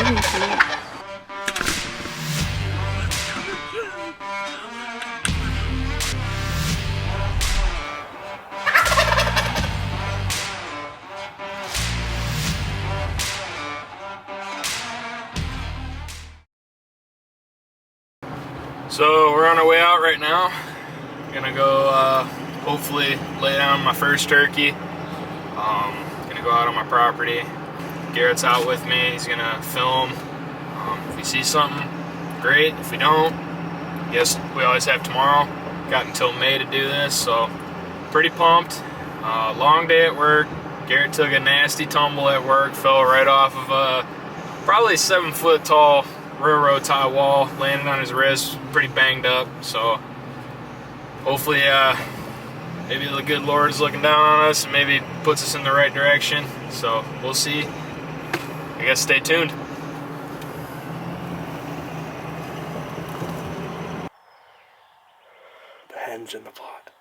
living for you. So we're on our way out right now. Gonna go hopefully lay down my first turkey. Gonna go out on my property. Garrett's out with me. He's gonna film. If we see something, great. If we don't, I guess we always have tomorrow. Got until May to do this, so pretty pumped. Long day at work. Garrett took a nasty tumble at work, fell right off of a probably 7-foot tall railroad tie wall, landed on his wrist, pretty banged up. So hopefully maybe the good Lord is looking down on us and maybe puts us in the right direction. So we'll see. I guess stay tuned. The hen's in the pot.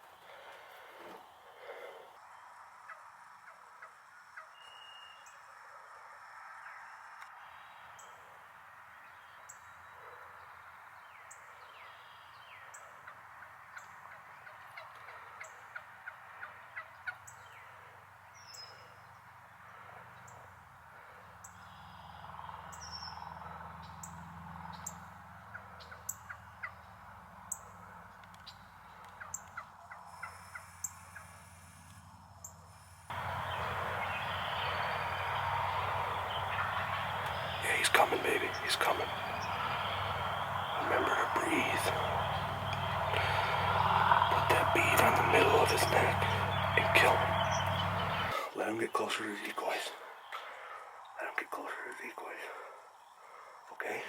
He's coming, baby. He's coming. Remember to breathe. Put that bead on the middle of his neck and kill him. Let him get closer to the decoys. Let him get closer to the decoys. Okay?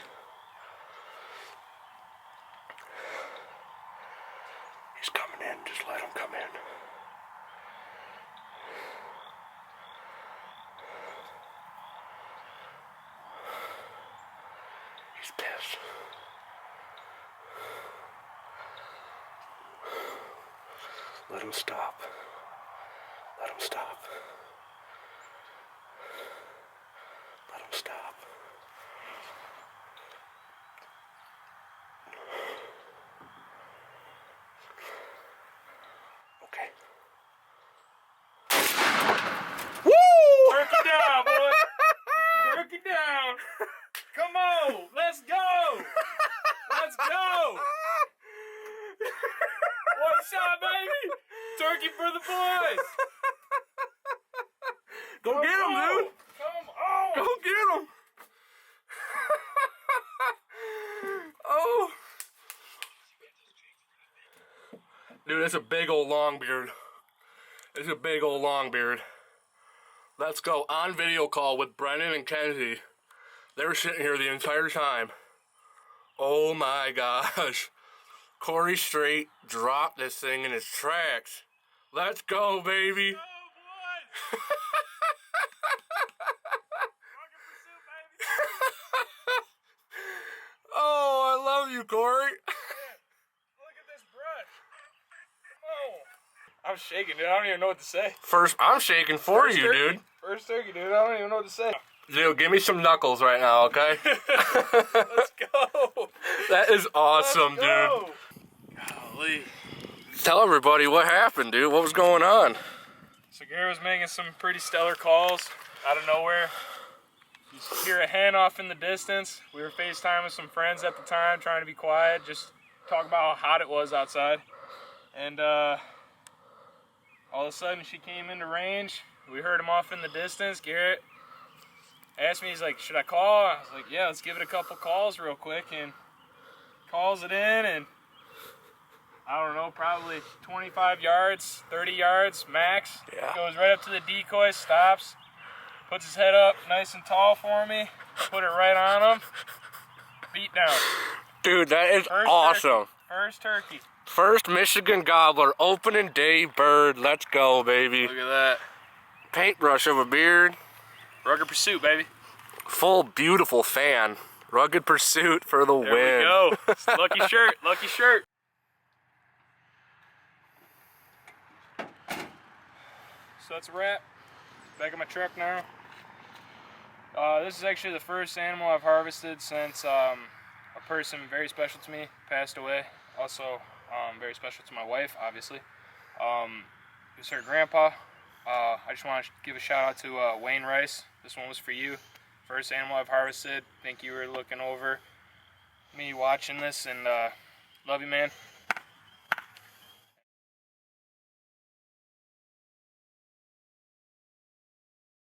He's coming in. Just let him come in. He's pissed. Let him stop. Let him stop. Let him stop. Okay. Woo! Turkey down, boy! Turkey down! Come on! Let's go! Let's go! One shot, baby! Turkey for the boys! Go get him, dude! Come on! Go get him! Oh! Dude, it's a big old long beard. It's a big old long beard. Let's go on video call with Brennan and Kenzie. They were sitting here the entire time. Oh my gosh. Cory straight dropped this thing in his tracks. Let's go, baby. Go, boy! Oh, I love you, Cory. Look at this brush. Oh. I'm shaking, dude. I don't even know what to say. First, I'm shaking for you, turkey. dude. First turkey, dude. I don't even know what to say. Dude, give me some knuckles right now, okay? Let's go. That is awesome, Let's go. dude. Golly. Tell everybody what happened, dude. What was going on? So Garrett was making some pretty stellar calls out of nowhere. You hear a hen off in the distance. We were FaceTiming with some friends at the time, trying to be quiet, just talk about how hot it was outside. And all of a sudden she came into range. We heard him off in the distance. Garrett asked me, he's like, should I call? I was like, yeah, let's give it a couple calls real quick. And calls it in, and I don't know, probably 25 yards, 30 yards max. Yeah. Goes right up to the decoy, stops, puts his head up nice and tall for me, put it right on him, beat down. Dude, that is First awesome. Turkey. First turkey. First Michigan gobbler, opening day bird. Let's go, baby. Look at that. Paintbrush of a beard. Rugged pursuit, baby. Full beautiful fan. Rugged pursuit for the There win. we go. It's lucky shirt, lucky shirt. So that's a wrap. Back in my truck now. This is actually the first animal I've harvested since a person very special to me passed away. Also very special to my wife, obviously. It was her grandpa. I just want to give a shout out to Wayne Rice. This one was for you. First animal I've harvested. Think you were looking over me watching this, and love you, man.